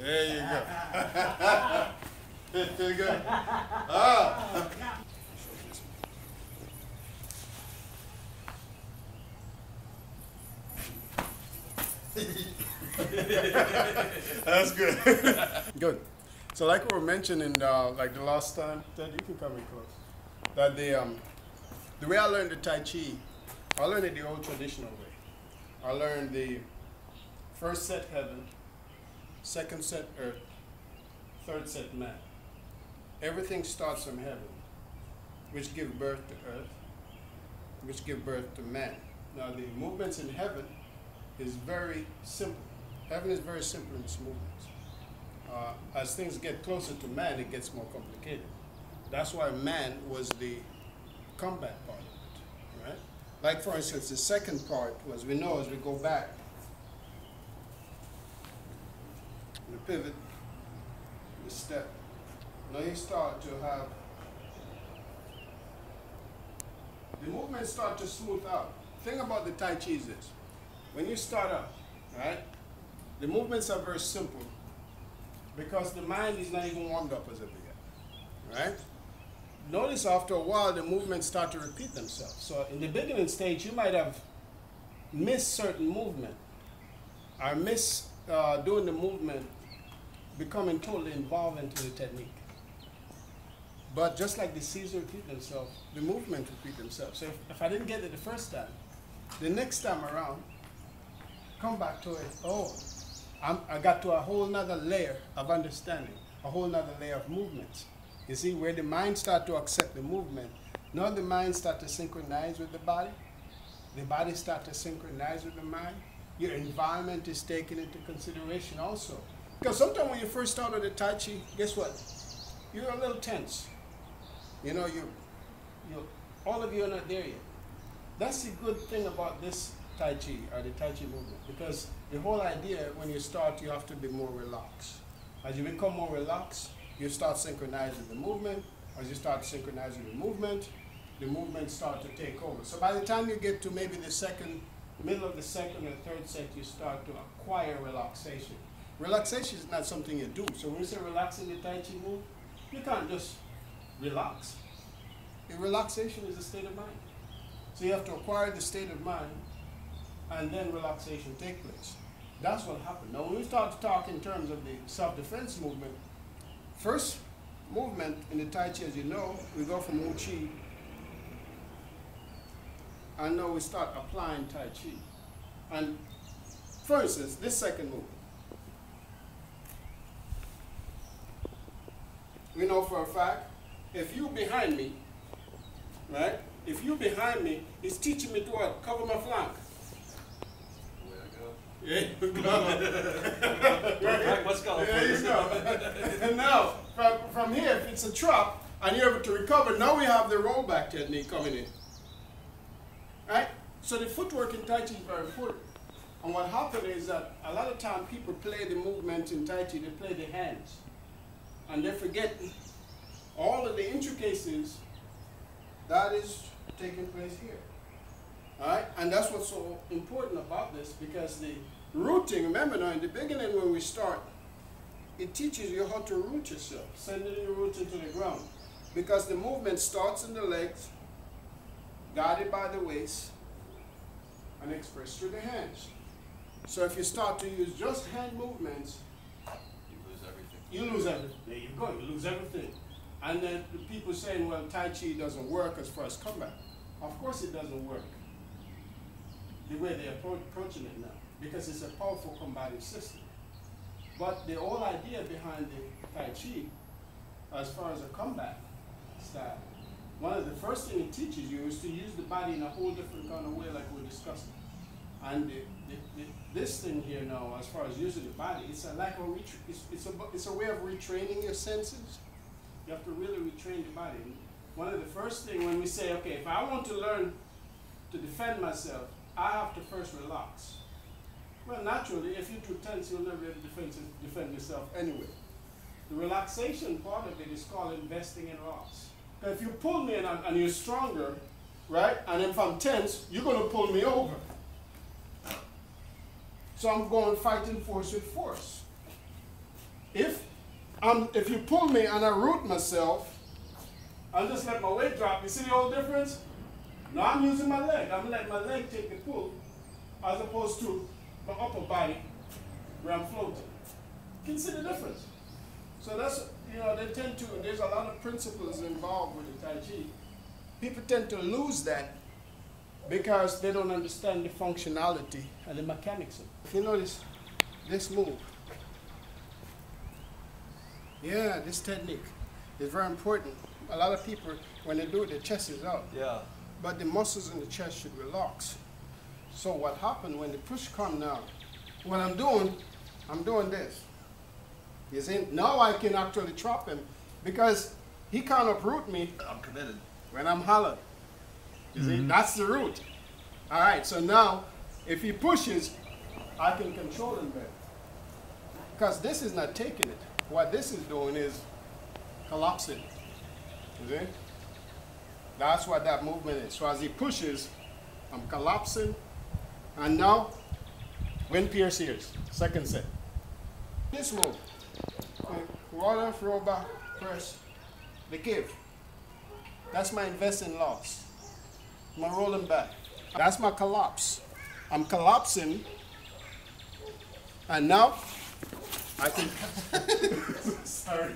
There you go. There you go. Ah. That's good. Good. So like we were mentioning, like the last time, Ted, you can come in close. That the way I learned the Tai Chi, I learned it the old traditional way. I learned the first set heaven, second set earth, third set man. Everything starts from heaven, which give birth to earth, which give birth to man. Now the movements in heaven is very simple. Heaven is very simple in its movements. As things get closer to man, it gets more complicated. That's why man was the combat part of it, right? Like for instance, the second part was, we know as we go back, the pivot, the step. Now you start to have, the movements start to smooth out. The thing about the Tai Chi is this, when you start up, right, the movements are very simple because the mind is not even warmed up as of yet, right? Notice after a while the movements start to repeat themselves. So in the beginning stage you might have missed certain movement or miss doing the movement, becoming totally involved into the technique. But just like the C's repeat themselves, the movement repeat themselves. So if I didn't get it the first time, the next time around, come back to it, oh, I got to a whole nother layer of understanding, a whole nother layer of movements. You see, where the mind start to accept the movement, now the mind start to synchronize with the body start to synchronize with the mind, your environment is taken into consideration also. Because sometimes when you first start with the Tai Chi, guess what? You're a little tense. You know, all of you are not there yet. That's the good thing about this Tai Chi, or the Tai Chi movement, because the whole idea, when you start, you have to be more relaxed. As you become more relaxed, you start synchronizing the movement. As you start synchronizing the movement start to take over. So by the time you get to maybe the middle of the second or third set, you start to acquire relaxation. Relaxation is not something you do. So when you say relaxing the Tai Chi move, you can't just relax. The relaxation is a state of mind. So you have to acquire the state of mind, and then relaxation take place. That's what happened. Now when we start to talk in terms of the self-defense movement, first movement in the Tai Chi, as you know, we go from Wu Chi, and now we start applying Tai Chi. And for instance, this second movement, we know for a fact, if you behind me, right? If you behind me, it's teaching me to what? Cover my flank. Yeah, you go. Let's go. There you go. And now, from here, if it's a trap and you're able to recover, now we have the rollback technique coming in. Right? So the footwork in Tai Chi is very important. And what happened is that a lot of times people play the movement in Tai Chi, they play the hands. And they forget all of the intricacies that is taking place here. Alright? And that's what's so important about this, because the rooting, remember now in the beginning when we start, it teaches you how to root yourself, sending your roots into the ground. Because the movement starts in the legs, guided by the waist, and expressed through the hands. So if you start to use just hand movements, you lose everything. There you go, you lose everything. And then the people saying, well, Tai Chi doesn't work as far as combat. Of course it doesn't work the way they're approaching it now, because it's a powerful combative system. But the whole idea behind the Tai Chi, as far as a combat style, one of the first things it teaches you is to use the body in a whole different kind of way, like we're discussing. And this thing here now, as far as using the body, it's a way of retraining your senses. You have to really retrain the body. One of the first things when we say, okay, if I want to learn to defend myself, I have to first relax. Well, naturally, if you're too tense, you'll never be able to defend yourself anyway. The relaxation part of it is called investing in loss. If you pull me and you're stronger, right, and if I'm tense, you're going to pull me over. So I'm going fighting force with force. If you pull me and I root myself, I'll just let my weight drop. You see the whole difference? Now I'm using my leg. I'm letting my leg take the pull as opposed to my upper body where I'm floating. You can see the difference. So that's, you know, they tend to, there's a lot of principles involved with the Tai Chi. People tend to lose that because they don't understand the functionality and the mechanics of it. If you notice this move, yeah, this technique is very important. A lot of people, when they do it, their chest is out. Yeah. But the muscles in the chest should relax. So what happened when the push comes now, what I'm doing this. You see, now I can actually trap him because he can't uproot me. I'm committed. When I'm hollow. You see, that's the root. All right, so now if he pushes, I can control him better. Because this is not taking it. What this is doing is collapsing. You see? That's what that movement is. So as he pushes, I'm collapsing. And now, wind pierce ears. Second set. This move. Water, throw back, press, the give. That's my investing loss. My rolling back. That's my collapse. I'm collapsing. And now, I can... Sorry.